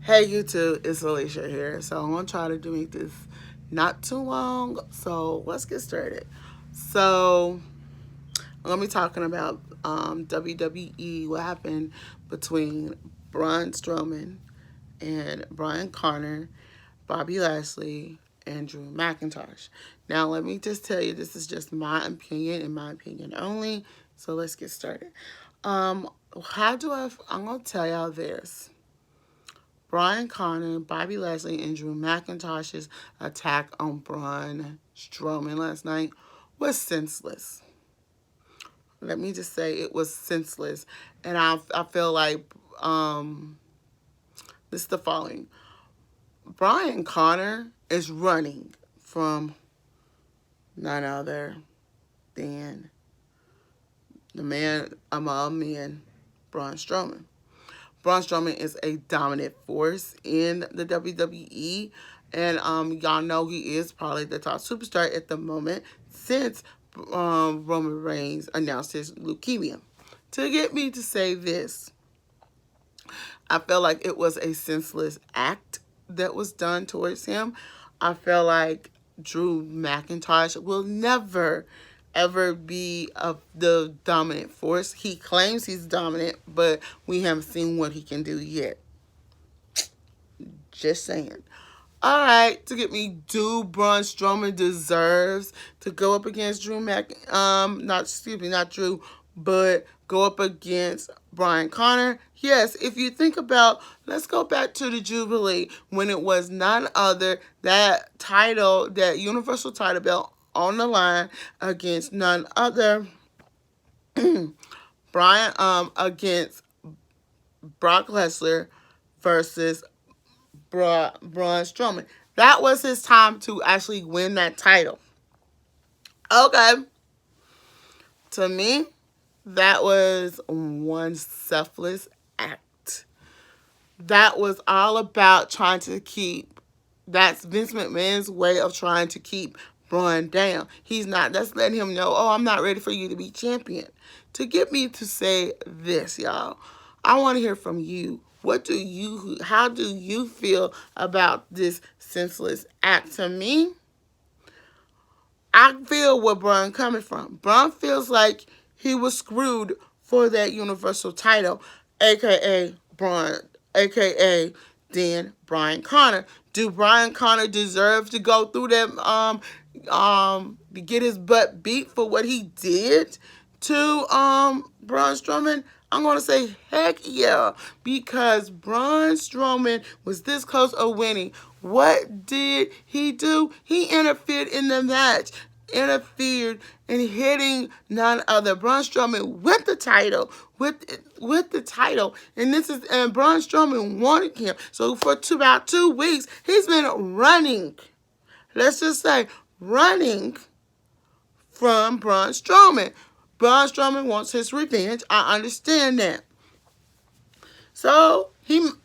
Hey YouTube, it's Alicia here. So I'm gonna try to make this not too long. So let's get started. So I'm gonna be talking about WWE, what happened between Braun Strowman and Brian Connor, Bobby Lashley, and Drew McIntyre. Now let me just tell you, this is just my opinion and my opinion only. So let's get started. Um, I'm gonna tell y'all this. Brian Connor, Bobby Lashley, and Drew McIntyre's attack on Braun Strowman last night was senseless. Let me just say it was senseless. And I feel like this is the following. Brian Connor is running from none other than the man among men, Braun Strowman. Braun Strowman is a dominant force in the WWE. And y'all know he is probably the top superstar at the moment since Roman Reigns announced his leukemia. To get me to say this, I felt like it was a senseless act that was done towards him. I feel like Drew McIntyre will never ever be the dominant force. He claims he's dominant, but we haven't seen what he can do yet. Just saying. All right, to get me, do Braun Strowman deserves to go up against not Drew, but go up against Brian Connor? Yes, if you think about, let's go back to the Jubilee when it was none other that title, that Universal title belt on the line against none other Brian against Brock Lesnar versus Braun Strowman. That was his time to actually win that title. Okay. To me, that was one selfless act. That was all about trying to keep, that's Vince McMahon's way of trying to keep Braun down. He's not, that's letting him know, oh, I'm not ready for you to be champion. To get me to say this, y'all, I want to hear from you. How do you feel about this senseless act? To me, I feel where Braun coming from. Braun feels like he was screwed for that Universal title, aka Braun, aka then Brian Connor. Do Brian Connor deserve to go through that to get his butt beat for what he did to Braun Strowman? I'm gonna say heck yeah, because Braun Strowman was this close of winning. What did he do? He interfered in the match, interfered in hitting none other Braun Strowman with the title, with the title, and Braun Strowman wanted him. So for about 2 weeks, he's been running. Let's just say running from Braun Strowman. Braun Strowman wants his revenge. I understand that. So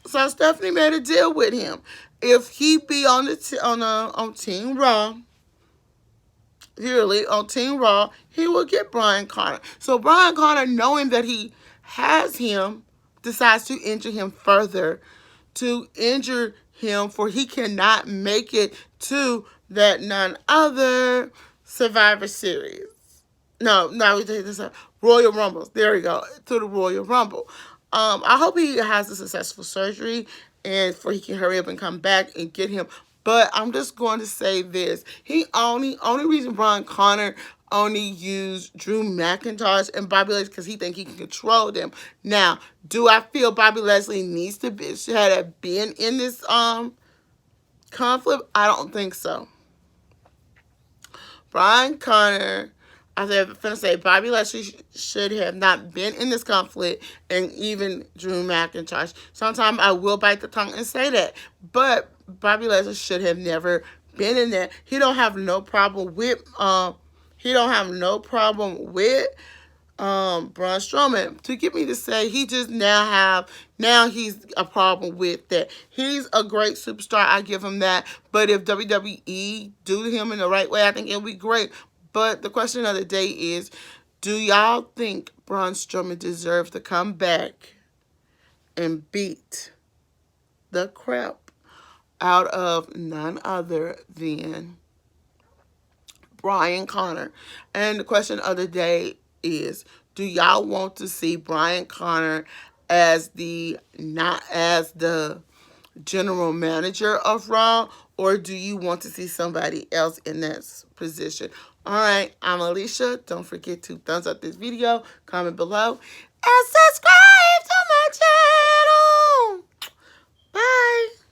Stephanie made a deal with him. If he be on Team Raw, really on Team Raw, he will get Brian Connor. So Brian Connor, knowing that he has him, decides to injure him further, to injure him for he cannot make it to that none other Survivor Series. No, this Royal Rumble. There we go, to the Royal Rumble. I hope he has a successful surgery and for he can hurry up and come back and get him. But I'm just going to say this: only reason Brian Connor only used Drew McIntyre and Bobby Lashley because he think he can control them. Now, do I feel Bobby Lashley needs to had been in this conflict? I don't think so. Brian Connor, I was going to say Bobby Lashley should have not been in this conflict, and even Drew McIntyre. Sometimes I will bite the tongue and say that, but Bobby Lashley should have never been in there. He don't have no problem with Braun Strowman. To get me to say he just now he's a problem with that. He's a great superstar, I give him that. But if WWE do him in the right way, I think it'll be great. But the question of the day is, do y'all think Braun Strowman deserves to come back and beat the crap out of none other than Brian Connor. And the question of the day is, do y'all want to see Brian Connor as not as the general manager of Raw, or do you want to see somebody else in that position? All right, I'm Alicia. Don't forget to thumbs up this video, comment below, and subscribe to my channel. Bye.